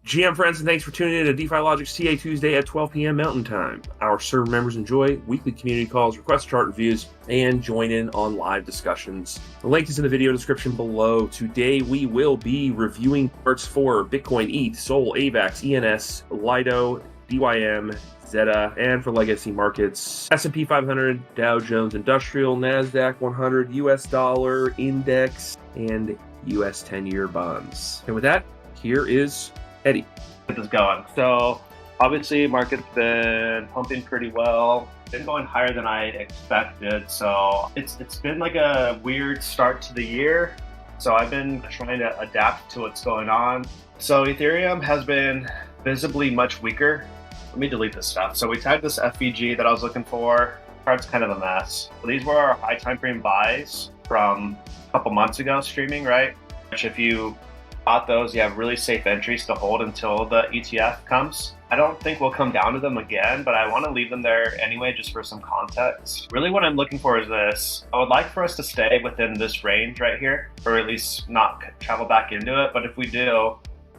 GM friends, and thanks for tuning in to DeFi-Logic's TA Tuesday at 12 p.m. Mountain Time. Our server members enjoy weekly community calls, request chart reviews, and join in on live discussions. The link is in the video description below. Today we will be reviewing charts for Bitcoin, ETH, Sol, AVAX, ENS, Lido, DYM, Zeta, and for legacy markets, S&P 500, Dow Jones Industrial, NASDAQ 100, US dollar index, and US 10-year bonds. And with that, here is Eddie. Get this going. So obviously market's been pumping pretty well. Been going higher than I expected. So it's been like a weird start to the year. So I've been trying to adapt to what's going on. So Ethereum has been visibly much weaker. Let me delete this stuff. So we tagged this FVG that I was looking for. Chart's kind of a mess. So these were our high time frame buys from a couple months ago streaming, right? Which if you bought those, you have really safe entries to hold until the ETF comes. I don't think we'll come down to them again, but I want to leave them there anyway, just for some context. Really what I'm looking for is this. I would like for us to stay within this range right here, or at least not travel back into it. But if we do,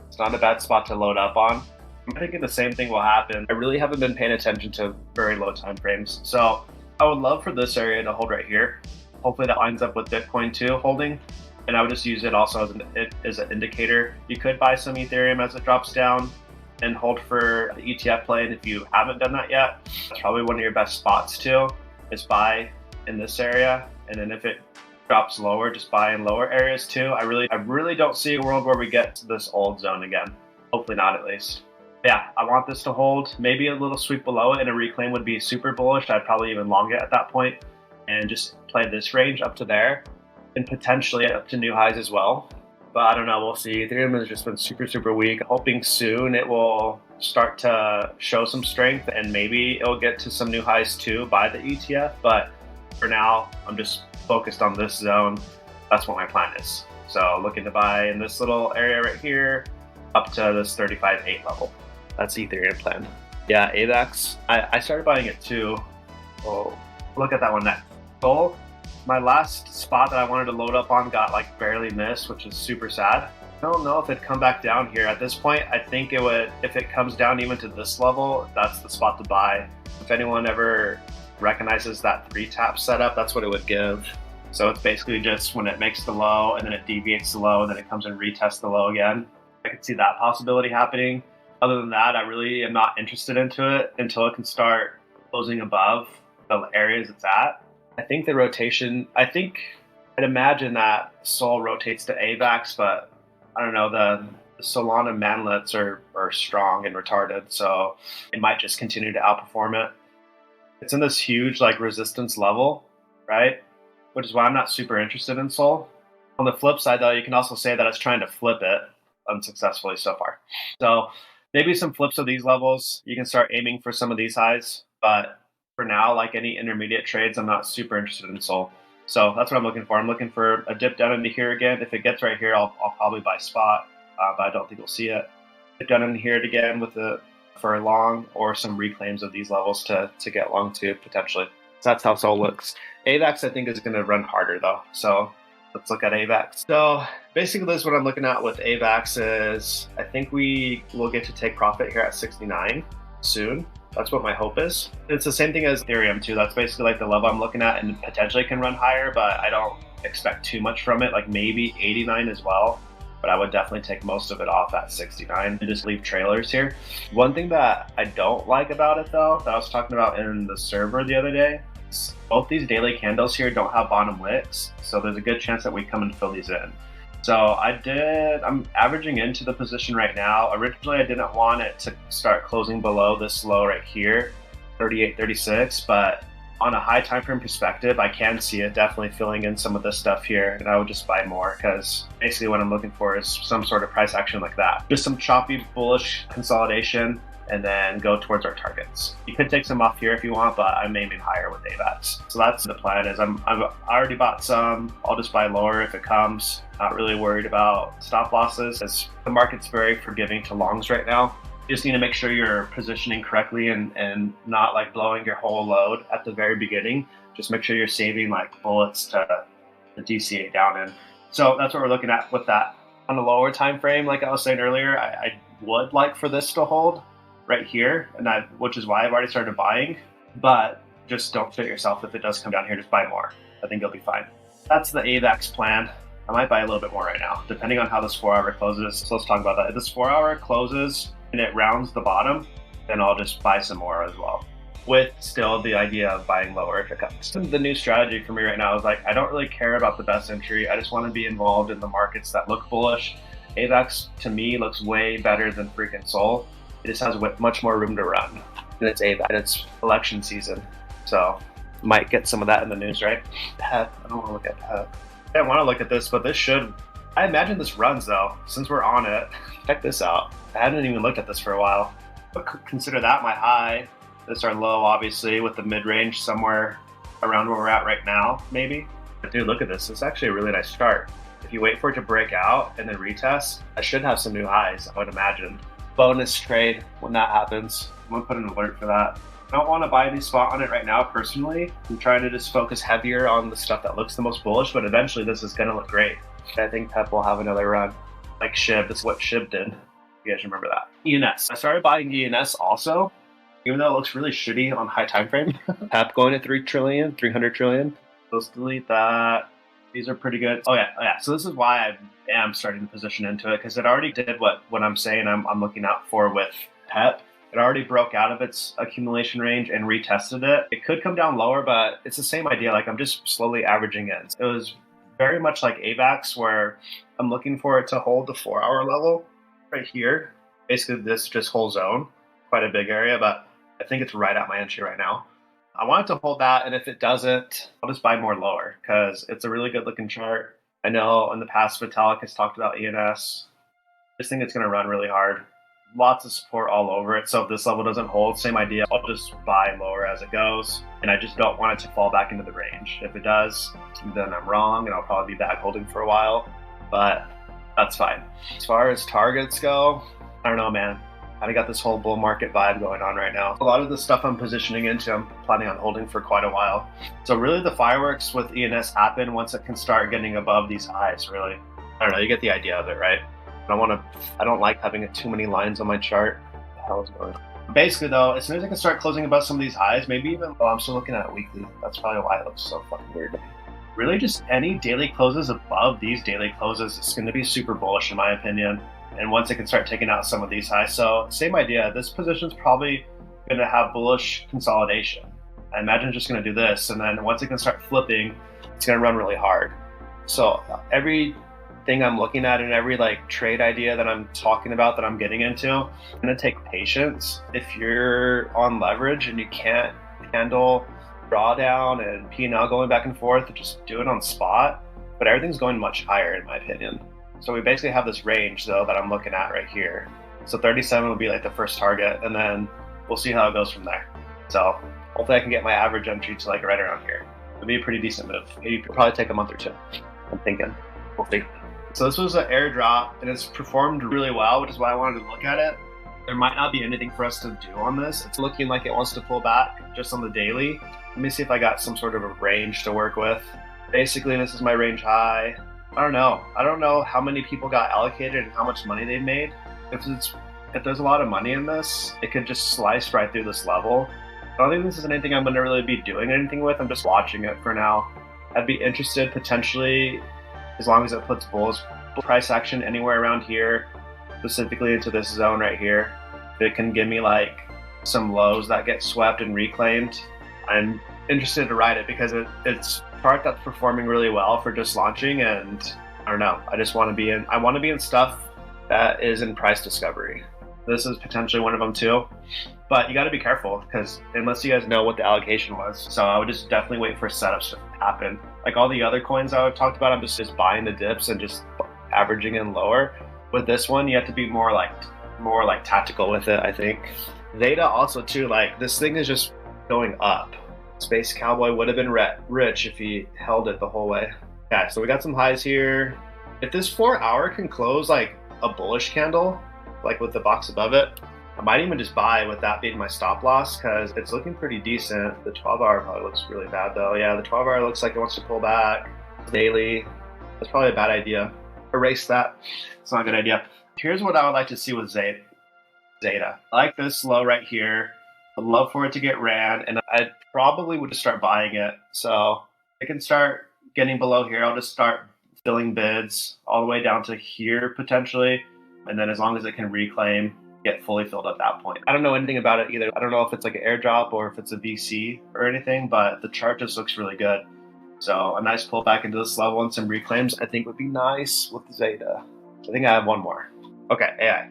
it's not a bad spot to load up on. I'm thinking the same thing will happen. I really haven't been paying attention to very low time frames. So I would love for this area to hold right here. Hopefully that lines up with Bitcoin too, holding. And I would just use it also as an indicator. You could buy some Ethereum as it drops down and hold for the ETF play. And if you haven't done that yet, that's probably one of your best spots too, is buy in this area. And then if it drops lower, just buy in lower areas too. I really don't see a world where we get to this old zone again. Hopefully not, at least. Yeah, I want this to hold. Maybe a little sweep below it and a reclaim would be super bullish. I'd probably even long it at that point and just play this range up to there. And potentially up to new highs as well. But I don't know, we'll see. Ethereum has just been super weak. Hoping soon it will start to show some strength and maybe it'll get to some new highs too by the ETF. But for now, I'm just focused on this zone. That's what my plan is. So looking to buy in this little area right here up to this 35.8 level. That's the Ethereum plan. Yeah, AVAX, I started buying it too. Oh, look at that one next. Gold. My last spot that I wanted to load up on got like barely missed, which is super sad. I don't know if it'd come back down here. At this point, I think it would, if it comes down even to this level, that's the spot to buy. If anyone ever recognizes that 3-tap setup, that's what it would give. So it's basically just when it makes the low and then it deviates the low and then it comes and retests the low again. I could see that possibility happening. Other than that, I really am not interested into it until it can start closing above the areas it's at. I think the rotation, I'd imagine that Sol rotates to AVAX, but I don't know, the Solana manlets are strong and retarded, so it might just continue to outperform it. It's in this huge like resistance level, right? Which is why I'm not super interested in Sol. On the flip side though, you can also say that it's trying to flip it unsuccessfully so far. So maybe some flips of these levels, you can start aiming for some of these highs, but for now, like any intermediate trades, I'm not super interested in Sol. So that's what I'm looking for. I'm looking for a dip down into here again. If it gets right here, I'll probably buy spot, but I don't think we'll see it. Dip down in here again for a long or some reclaims of these levels to get long too, potentially. So that's how Sol looks. AVAX, I think, is going to run harder though. So let's look at AVAX. So basically this is what I'm looking at with AVAX is I think we will get to take profit here at 69 soon. That's what my hope is. It's the same thing as Ethereum too. That's basically like the level I'm looking at and potentially can run higher, but I don't expect too much from it, like maybe 89 as well. But I would definitely take most of it off at 69 and just leave trailers here. One thing that I don't like about it though, that I was talking about in the server the other day, is both these daily candles here don't have bottom wicks. So there's a good chance that we come and fill these in. So I'm averaging into the position right now. Originally, I didn't want it to start closing below this low right here, 38.36, but on a high time frame perspective, I can see it definitely filling in some of this stuff here, and I would just buy more because basically what I'm looking for is some sort of price action like that. Just some choppy, bullish consolidation, and then go towards our targets. You could take some off here if you want, but I'm aiming higher with AVAX. So that's the plan. Is I've already bought some. I'll just buy lower if it comes. Not really worried about stop losses, as the market's very forgiving to longs right now. You just need to make sure you're positioning correctly and not like blowing your whole load at the very beginning. Just make sure you're saving like bullets to the DCA down in. So that's what we're looking at with that. On the lower time frame, like I was saying earlier, I would like for this to hold right here, which is why I've already started buying. But just don't fit yourself. If it does come down here, just buy more. I think you'll be fine. That's the AVAX plan. I might buy a little bit more right now, depending on how this 4-hour closes. So let's talk about that. If this 4-hour closes and it rounds the bottom, then I'll just buy some more as well, with still the idea of buying lower if it comes. The new strategy for me right now is like, I don't really care about the best entry. I just want to be involved in the markets that look bullish. AVAX to me looks way better than freaking Sol. It just has much more room to run. And it's AVAX, and it's election season. So might get some of that in the news, right? PEPE, I don't want to look at PEPE. I want to look at this, but this should, I imagine this runs though, since we're on it. Check this out. I hadn't even looked at this for a while. But consider that my high. This our low, obviously, with the mid-range somewhere around where we're at right now, maybe. But dude, look at this. It's actually a really nice chart. If you wait for it to break out and then retest, I should have some new highs, I would imagine. Bonus trade when that happens. I'm gonna put an alert for that. I don't want to buy any spot on it right now personally. I'm trying to just focus heavier on the stuff that looks the most bullish, but eventually this is gonna look great. I think PEPE will have another run. Like SHIB, this is what SHIB did. You guys remember that. ENS. I started buying ENS also, even though it looks really shitty on high time frame. PEPE going to 3 trillion, 300 trillion. Let's delete that. These are pretty good. Oh yeah. So this is why I am starting to position into it, because it already did what I'm saying I'm looking out for with PEPE. It already broke out of its accumulation range and retested it. It could come down lower, but it's the same idea. Like I'm just slowly averaging in. It was very much like AVAX, where I'm looking for it to hold the 4-hour level right here. Basically this just whole zone, quite a big area, but I think it's right at my entry right now. I want it to hold that, and if it doesn't, I'll just buy more lower because it's a really good looking chart. I know in the past Vitalik has talked about ENS. I just think it's going to run really hard. Lots of support all over it. So if this level doesn't hold, same idea. I'll just buy lower as it goes. And I just don't want it to fall back into the range. If it does, then I'm wrong and I'll probably be back holding for a while. But that's fine. As far as targets go, I don't know, man. I got this whole bull market vibe going on right now. A lot of the stuff I'm positioning into, I'm planning on holding for quite a while. So really the fireworks with ENS happen once it can start getting above these highs, really. I don't know, you get the idea of it, right? I don't like having too many lines on my chart. What the hell is going on? Basically though, as soon as I can start closing above some of these highs, maybe even, I'm still looking at it weekly. That's probably why it looks so fucking weird to me. Really just any daily closes above these daily closes is going to be super bullish in my opinion. And once it can start taking out some of these highs. So same idea, this position's probably going to have bullish consolidation. I imagine it's just going to do this. And then once it can start flipping, it's going to run really hard. So everything I'm looking at and every like trade idea that I'm talking about that I'm getting into, it's going to take patience. If you're on leverage and you can't handle drawdown and P&L going back and forth, just do it on spot. But everything's going much higher in my opinion. So we basically have this range though that I'm looking at right here. So 37 will be like the first target, and then we'll see how it goes from there. So hopefully I can get my average entry to like right around here. It'll be a pretty decent move. It'll probably take a month or two, I'm thinking. We'll see. So this was an airdrop and it's performed really well, which is why I wanted to look at it. There might not be anything for us to do on this. It's looking like it wants to pull back just on the daily. Let me see if I got some sort of a range to work with. Basically, this is my range high. I don't know how many people got allocated and how much money they made. If there's a lot of money in this, it could just slice right through this level. I don't think this is anything I'm going to really be doing anything with. I'm just watching it for now. I'd be interested potentially, as long as it puts bullish price action anywhere around here, specifically into this zone right here. If it can give me like some lows that get swept and reclaimed, I'm interested to ride it because it's a chart that's performing really well for just launching, and I don't know, I want to be in stuff that is in price discovery. This is potentially one of them too, but you got to be careful because unless you guys know what the allocation was. So I would just definitely wait for setups to happen. Like all the other coins I've talked about, I'm just buying the dips and just averaging in lower. With this one, you have to be more like tactical with it, I think. Theta also too, like this thing is just going up. Space Cowboy would have been rich if he held it the whole way. Yeah, so we got some highs here. If this 4-hour can close like a bullish candle, like with the box above it, I might even just buy with that being my stop loss because it's looking pretty decent. The 12-hour probably looks really bad though. Yeah, the 12-hour looks like it wants to pull back daily. That's probably a bad idea. Erase that. It's not a good idea. Here's what I would like to see with ZAPE. Zeta. I like this low right here. I'd love for it to get ran, and I probably would just start buying it. So I can start getting below here. I'll just start filling bids all the way down to here potentially. And then as long as it can reclaim, get fully filled at that point. I don't know anything about it either. I don't know if it's like an airdrop or if it's a VC or anything, but the chart just looks really good. So a nice pullback into this level and some reclaims I think would be nice with Zeta. I think I have one more. Okay, AI.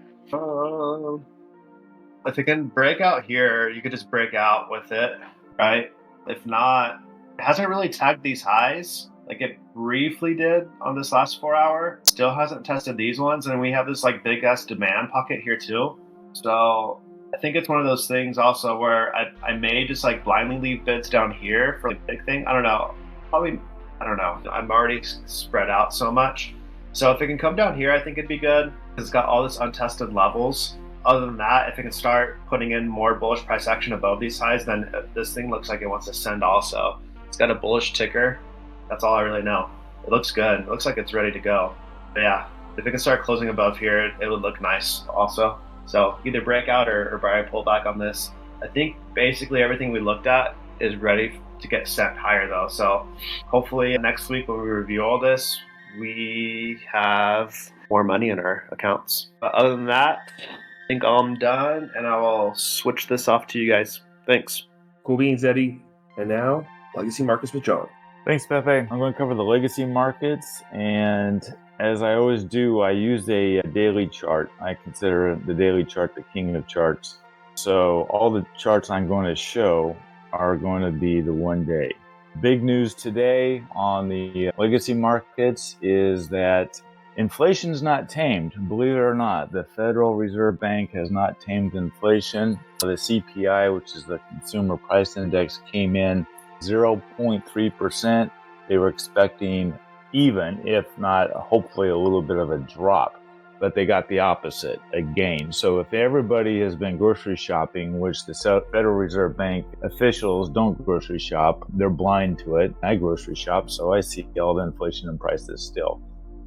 If it can break out here, you could just break out with it, right? If not, it hasn't really tagged these highs like it briefly did on this last 4 hour. Still hasn't tested these ones, and we have this like big ass demand pocket here too. So I think it's one of those things also where I may just like blindly leave bids down here for the big thing. I don't know. Probably, I don't know. I'm already spread out so much. So if it can come down here, I think it'd be good. It's got all this untested levels. Other than that, if it can start putting in more bullish price action above these highs, then this thing looks like it wants to send also. It's got a bullish ticker. That's all I really know. It looks good. It looks like it's ready to go. But yeah, if it can start closing above here, it would look nice also. So either break out or buy a pullback on this. I think basically everything we looked at is ready to get sent higher though. So hopefully next week when we review all this, we have more money in our accounts. But other than that, I think I'm done and I will switch this off to you guys. Thanks. Cool beans, Eddie. And now, Legacy Markets with John. Thanks, Pepe. I'm going to cover the legacy markets, and as I always do, I use a daily chart. I consider the daily chart the king of charts. So all the charts I'm going to show are going to be the 1 day. Big news today on the legacy markets is that inflation's not tamed. Believe it or not, the Federal Reserve Bank has not tamed inflation. The CPI, which is the Consumer Price Index, came in 0.3%. They were expecting even, if not hopefully a little bit of a drop, but they got the opposite, a gain. So if everybody has been grocery shopping, which the Federal Reserve Bank officials don't grocery shop, they're blind to it. I grocery shop, so I see all the inflation and prices still.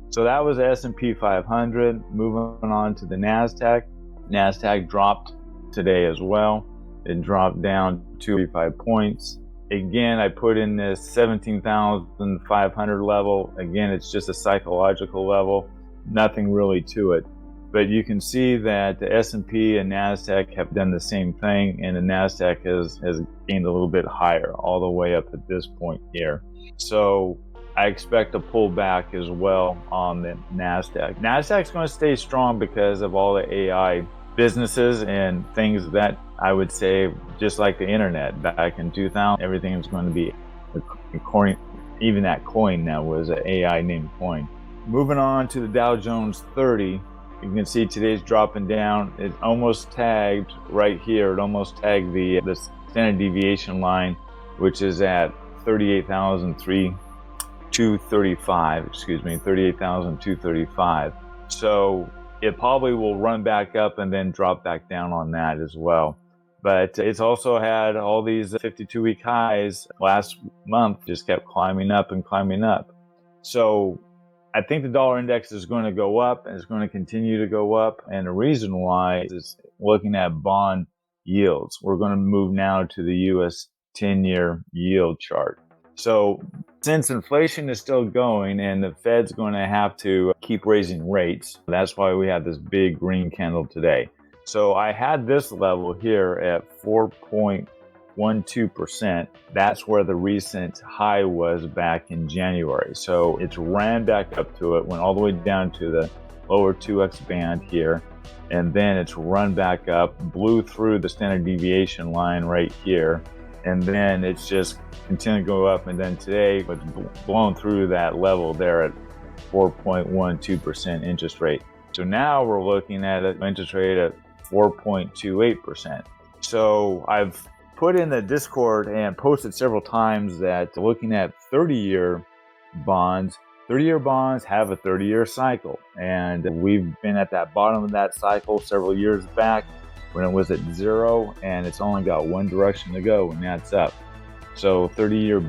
So that was S&P 500. Moving on to the NASDAQ. NASDAQ dropped today as well. It dropped down 235 points. Again, I put in this 17,500 level. Again, it's just a psychological level, nothing really to it. But you can see that the S&P and NASDAQ have done the same thing, and the NASDAQ has gained a little bit higher, all the way up at this point here. So I expect a pullback as well on the NASDAQ. NASDAQ's going to stay strong because of all the AI businesses and things that I would say, just like the internet back in 2000, everything is going to be a coin. Even that coin now was an AI named coin. Moving on to the Dow Jones 30, you can see today's dropping down. It almost tagged right here. It almost tagged the standard deviation line, which is at 38,235. So it probably will run back up and then drop back down on that as well. But it's also had all these 52-week highs last month, just kept climbing up and climbing up. So I think the dollar index is going to go up and it's going to continue to go up. And the reason why is looking at bond yields. We're going to move now to the US 10-year yield chart. So since inflation is still going and the Fed's going to have to keep raising rates, that's why we have this big green candle today. So I had this level here at 4.12%. That's where the recent high was back in January. So it's ran back up to it, went all the way down to the lower 2x band here. And then it's run back up, blew through the standard deviation line right here. And then it's just continued to go up. And then today it's blown through that level there at 4.12% interest rate. So now we're looking at an interest rate at 4.28%. So I've put in the Discord and posted several times that looking at 30-year bonds, 30-year bonds have a 30-year cycle. And we've been at that bottom of that cycle several years back when it was at zero, and it's only got one direction to go, and that's up. So 30-year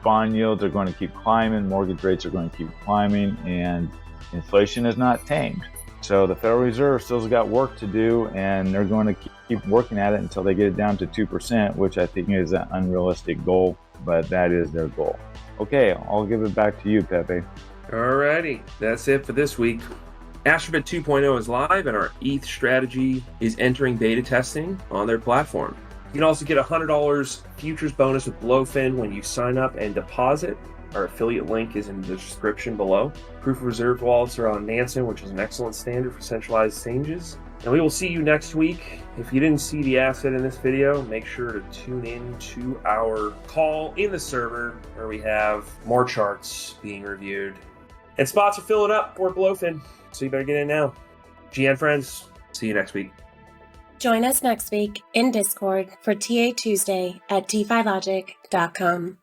bond yields are going to keep climbing, mortgage rates are going to keep climbing, and inflation is not tamed. So the Federal Reserve still's got work to do, and they're going to keep working at it until they get it down to 2%, which I think is an unrealistic goal, but that is their goal. Okay, I'll give it back to you, Pepe. Alrighty, that's it for this week. Astrobit 2.0 is live, and our ETH strategy is entering beta testing on their platform. You can also get $100 futures bonus with Blowfin when you sign up and deposit. Our affiliate link is in the description below. Proof of reserve wallets are on Nansen, which is an excellent standard for centralized exchanges. And we will see you next week. If you didn't see the asset in this video, make sure to tune in to our call in the server where we have more charts being reviewed. And spots are filling up for Blowfin, so you better get in now. GN friends, see you next week. Join us next week in Discord for TA Tuesday at DeFi-Logic.com.